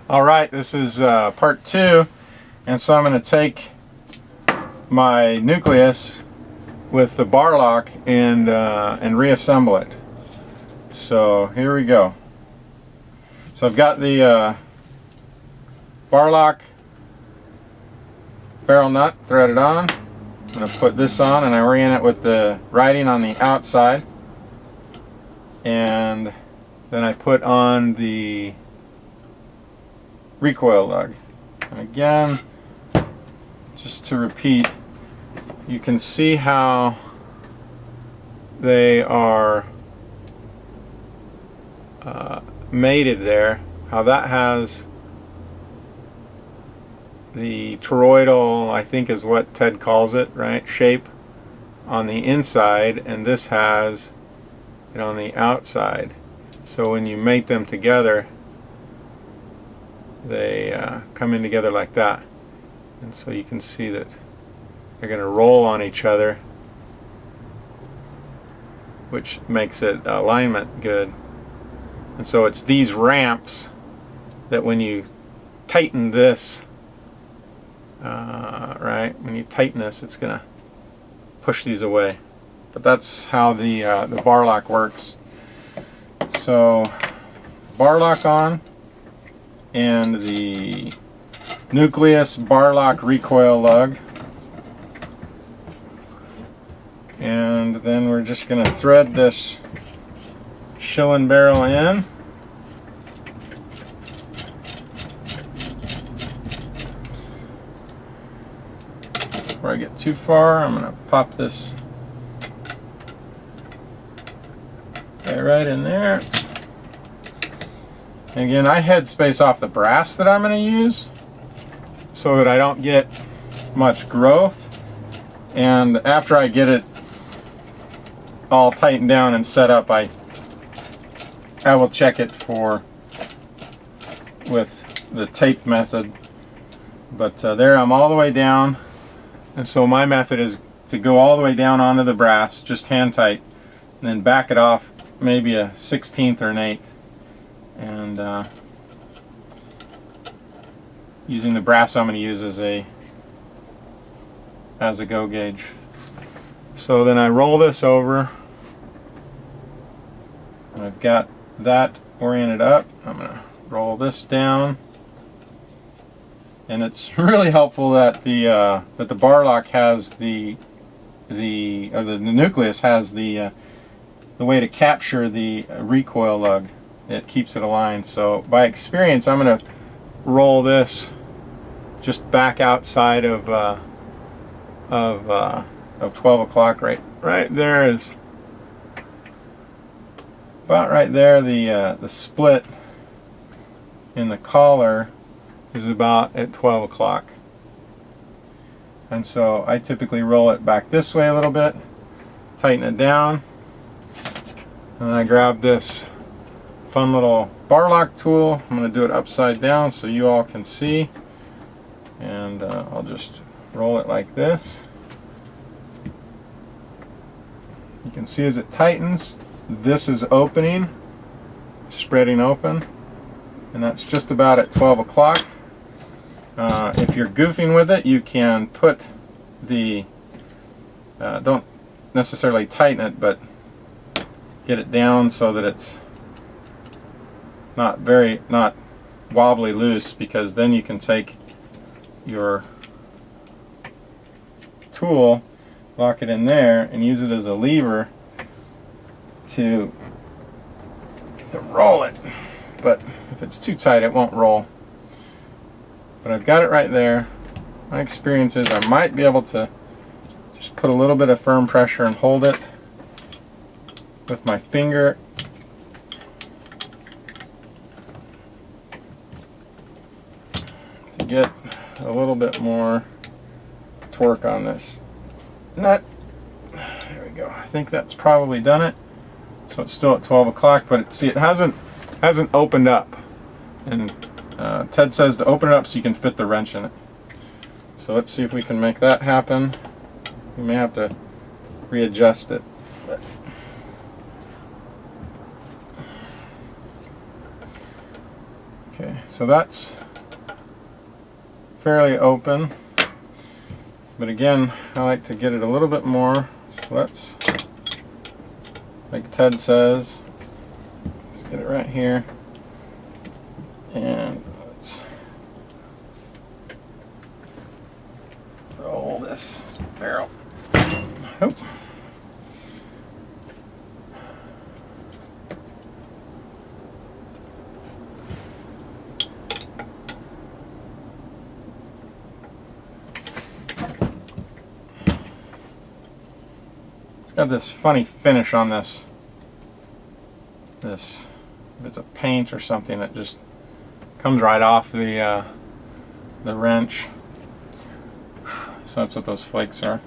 Alright, this is part 2, and so I'm going to take my Nucleus with the Barloc and reassemble it. So here we go. So I've got the Barloc barrel nut threaded on. I'm going to put this on, and I orient it with the writing on the outside, and then I put on the recoil lug. And again, just to repeat, you can see how they are mated there, how that has the toroidal, I think is what Ted calls it, right, shape on the inside, and this has it on the outside. So when you mate them together, they come in together like that, and so you can see that they're going to roll on each other, which makes it alignment good. And so it's these ramps that when you tighten this, right, when you tighten this, it's going to push these away. But that's how the Barloc works. So Barloc on, and the Nucleus Barloc recoil lug, and then we're just going to thread this shilling barrel in. Before I get too far, I'm going to pop this right in there. And again, I headspace off the brass that I'm going to use so that I don't get much growth. And after I get it all tightened down and set up, I will check it with the tape method. But there, I'm all the way down, and so my method is to go all the way down onto the brass, just hand tight, and then back it off maybe a 1/16 or an 1/8, and using the brass I'm going to use as a go gauge. So then I roll this over, and I've got that oriented up. I'm going to roll this down, and it's really helpful that the Barloc has the Nucleus has the way to capture the recoil lug. It keeps it aligned. So by experience, I'm going to roll this just back outside of 12 o'clock. Right there is about right there. The split in the collar is about at 12 o'clock, and so I typically roll it back this way a little bit, tighten it down, and I grab this fun little Barloc tool. I'm going to do it upside down so you all can see, and I'll just roll it like this. You can see as it tightens, this is opening, spreading open, and that's just about at 12 o'clock. If you're goofing with it, you can put the, don't necessarily tighten it, but get it down so that it's not wobbly loose, because then you can take your tool, lock it in there, and use it as a lever to roll it. But if it's too tight, it won't roll. But I've got it right there. My experience is I might be able to just put a little bit of firm pressure and hold it with my finger. To get a little bit more torque on this nut. There we go. I think that's probably done it. So it's still at 12 o'clock, but see, it hasn't opened up. And Ted says to open it up so you can fit the wrench in it. So let's see if we can make that happen. We may have to readjust it. But okay. So that's fairly open, but again, I like to get it a little bit more. So let's, like Ted says, let's get it right here, and let's roll this barrel. Oh. Got this funny finish on this. If it's a paint or something, that just comes right off the wrench. So that's what those flakes are.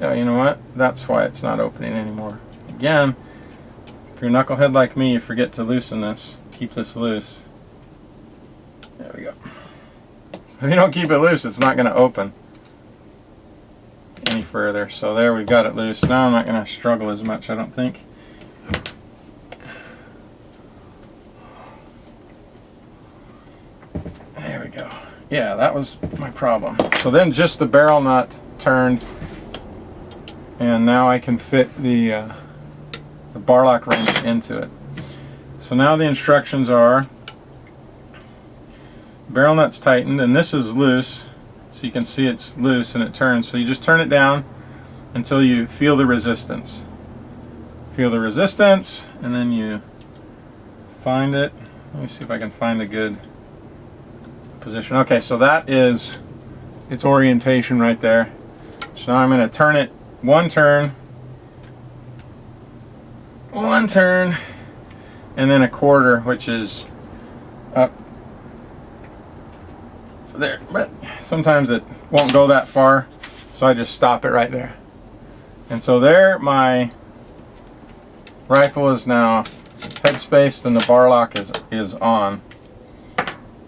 Yeah, you know what? That's why it's not opening anymore. Again, if you're a knucklehead like me, you forget to loosen this. Keep this loose. There we go. If you don't keep it loose, it's not going to open any further. So there, we've got it loose. Now I'm not going to struggle as much, I don't think. There we go. Yeah, that was my problem. So then just the barrel nut turned, and now I can fit the Barloc wrench into it. So now the instructions are: barrel nut's tightened, and this is loose, so you can see it's loose and it turns. So you just turn it down until you feel the resistance. Feel the resistance, and then you find it. Let me see if I can find a good position. Okay, so that is its orientation right there. So now I'm going to turn it one turn, and then a quarter, which is up there, but sometimes it won't go that far, so I just stop it right there. And so there, my rifle is now headspaced and the Barloc is on.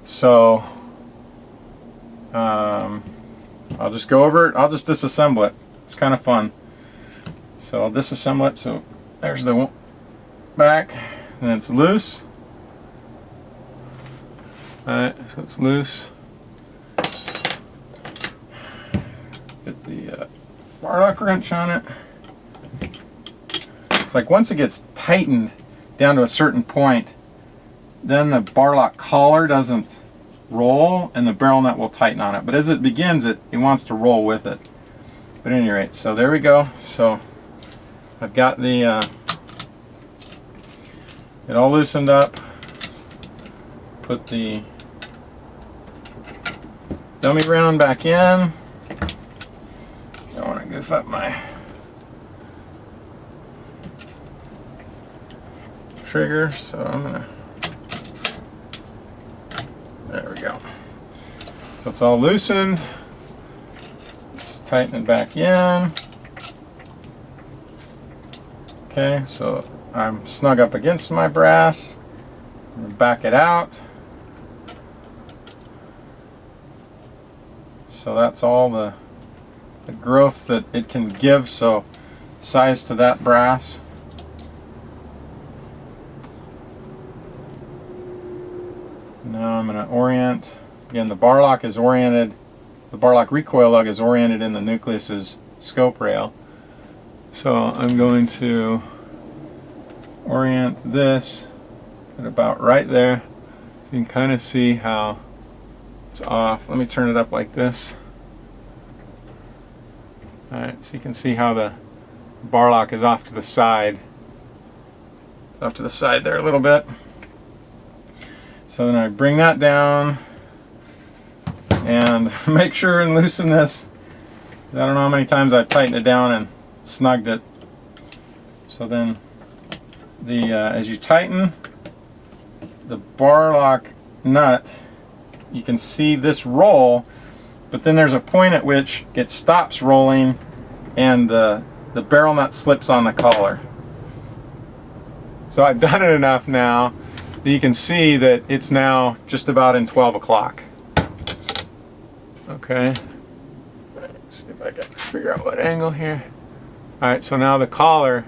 So I'll just go over it. I'll just disassemble it. It's kind of fun. So I'll disassemble it. So there's the back, and it's loose. Alright, so it's loose. Get the Barloc wrench on it. It's like once it gets tightened down to a certain point, then the Barloc collar doesn't roll and the barrel nut will tighten on it. But as it begins, it wants to roll with it. But at any rate, so there we go. So I've got the it all loosened up. Put the dummy round back in. Don't want to goof up my trigger, so I'm gonna. There we go. So it's all loosened. Let's tighten it back in. Okay, so I'm snug up against my brass. I'm gonna back it out. So that's all the growth that it can give, so size to that brass. Now I'm going to orient. Again, the Barloc is oriented, the Barloc recoil lug is oriented in the Nucleus's scope rail. So I'm going to orient this at about right there. You can kind of see how it's off. Let me turn it up like this. Alright, so you can see how the Barloc is off to the side. Off to the side there a little bit. So then I bring that down and make sure and loosen this. I don't know how many times I've tightened it down and snugged it. So then the as you tighten the Barloc nut, you can see this roll, but then there's a point at which it stops rolling and the barrel nut slips on the collar. So I've done it enough now that you can see that it's now just about in 12 o'clock. Okay. Let's see if I can figure out what angle here. Alright, so now the collar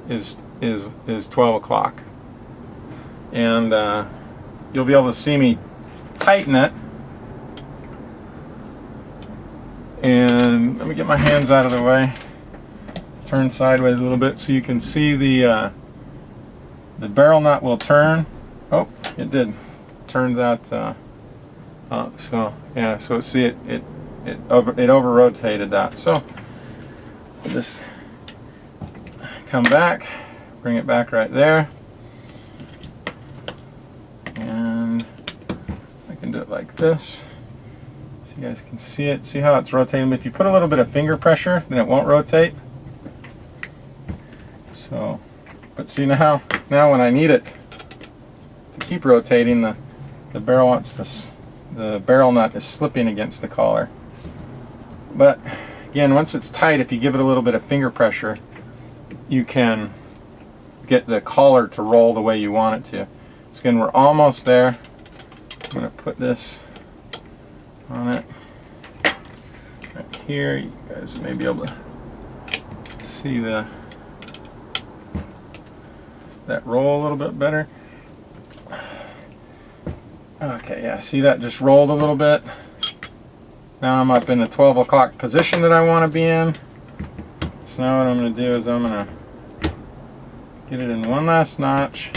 is is 12 o'clock. And you'll be able to see me tighten it. And let me get my hands out of the way. Turn sideways a little bit so you can see the barrel nut will turn. Oh, it did. Turned that. So yeah. So see it over rotated that. So we'll just come back, bring it back right there, and I can do it like this. So you guys can see it. See how it's rotating. If you put a little bit of finger pressure, then it won't rotate. So, but see now when I need it to keep rotating, the barrel the barrel nut is slipping against the collar. But again, once it's tight, if you give it a little bit of finger pressure, you can get the collar to roll the way you want it to. So again, we're almost there. I'm going to put this on it right here. You guys may be able to see that roll a little bit better. Okay, yeah, see that just rolled a little bit. Now I'm up in the 12 o'clock position that I want to be in. So now what I'm going to do is I'm going to get it in one last notch.